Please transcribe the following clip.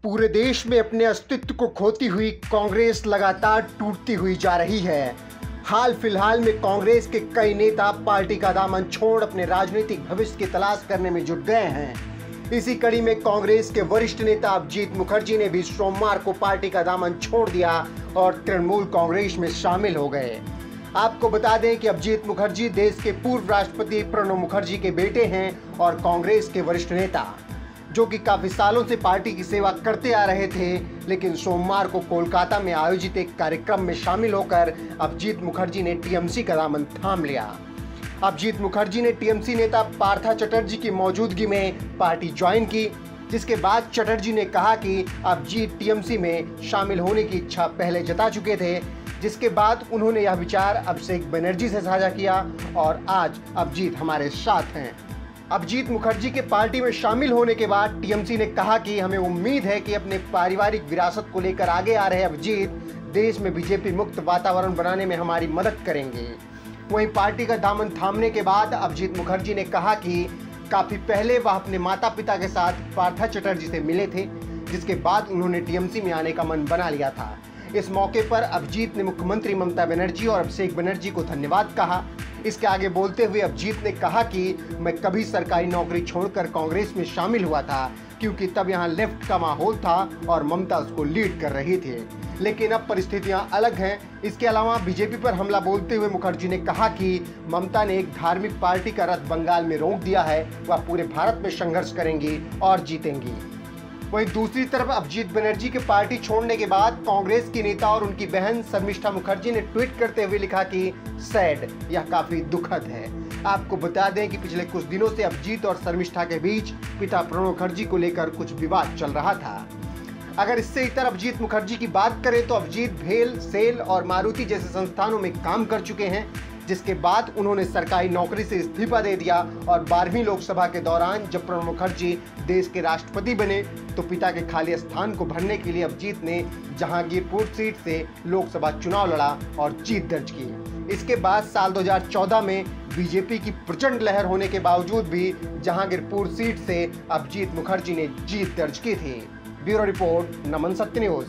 पूरे देश में अपने अस्तित्व को खोती हुई कांग्रेस लगातार टूटती हुई जा रही है। हाल फिलहाल में कांग्रेस के कई नेता पार्टी का दामन छोड़ अपने राजनीतिक भविष्य की तलाश करने में जुट गए हैं। इसी कड़ी में कांग्रेस के वरिष्ठ नेता अभिजीत मुखर्जी ने भी सोमवार को पार्टी का दामन छोड़ दिया और तृणमूल कांग्रेस में शामिल हो गए। आपको बता दें कि अभिजीत मुखर्जी देश के पूर्व राष्ट्रपति प्रणब मुखर्जी के बेटे हैं और कांग्रेस के वरिष्ठ नेता, जो कि काफी सालों से पार्टी की सेवा करते आ रहे थे, लेकिन सोमवार को कोलकाता में आयोजित एक कार्यक्रम में शामिल होकर अभिजीत मुखर्जी ने टीएमसी का दामन थाम लिया। अभिजीत मुखर्जी ने टीएमसी नेता पार्था चटर्जी की मौजूदगी में पार्टी ज्वाइन की, जिसके बाद चटर्जी ने कहा कि अभिजीत टीएमसी में शामिल होने की इच्छा पहले जता चुके थे, जिसके बाद उन्होंने यह विचार अभिषेक बनर्जी से साझा किया और आज अभिजीत हमारे साथ हैं। अभिजीत मुखर्जी के पार्टी में शामिल होने के बाद टीएमसी ने कहा कि हमें उम्मीद है कि अपने पारिवारिक विरासत को लेकर आगे आ रहे अभिजीत देश में बीजेपी मुक्त वातावरण बनाने में हमारी मदद करेंगे। वहीं पार्टी का दामन थामने के बाद अभिजीत मुखर्जी ने कहा कि काफी पहले वह अपने माता पिता के साथ पार्था चटर्जी से मिले थे, जिसके बाद उन्होंने टीएमसी में आने का मन बना लिया था। इस मौके पर अभिजीत ने मुख्यमंत्री ममता बनर्जी और अभिषेक बनर्जी को धन्यवाद कहा। इसके आगे बोलते हुए अभिजीत ने कहा कि मैं कभी सरकारी नौकरी छोड़कर कांग्रेस में शामिल हुआ था, क्योंकि तब यहाँ लेफ्ट का माहौल था और ममता उसको लीड कर रही थी, लेकिन अब परिस्थितियां अलग हैं। इसके अलावा बीजेपी पर हमला बोलते हुए मुखर्जी ने कहा कि ममता ने एक धार्मिक पार्टी का रथ बंगाल में रोक दिया है, वह पूरे भारत में संघर्ष करेंगी और जीतेंगी। वहीं दूसरी तरफ अभिजीत बनर्जी के पार्टी छोड़ने के बाद कांग्रेस की नेता और उनकी बहन शर्मिष्ठा मुखर्जी ने ट्वीट करते हुए लिखा कि सैड, यह काफी दुखद है। आपको बता दें कि पिछले कुछ दिनों से अभिजीत और शर्मिष्ठा के बीच पिता प्रणब मुखर्जी को लेकर कुछ विवाद चल रहा था। अगर इससे इतर अभिजीत मुखर्जी की बात करें तो अभिजीत भेल, सेल और मारुति जैसे संस्थानों में काम कर चुके हैं, जिसके बाद उन्होंने सरकारी नौकरी से इस्तीफा दे दिया और 12वीं लोकसभा के दौरान जब प्रणब मुखर्जी देश के राष्ट्रपति बने तो पिता के खाली स्थान को भरने के लिए अभिजीत ने जहांगीरपुर सीट से लोकसभा चुनाव लड़ा और जीत दर्ज की। इसके बाद साल 2014 में बीजेपी की प्रचंड लहर होने के बावजूद भी जहांगीरपुर सीट से अभिजीत मुखर्जी ने जीत दर्ज की थी। ब्यूरो रिपोर्ट, नमन सत्य न्यूज।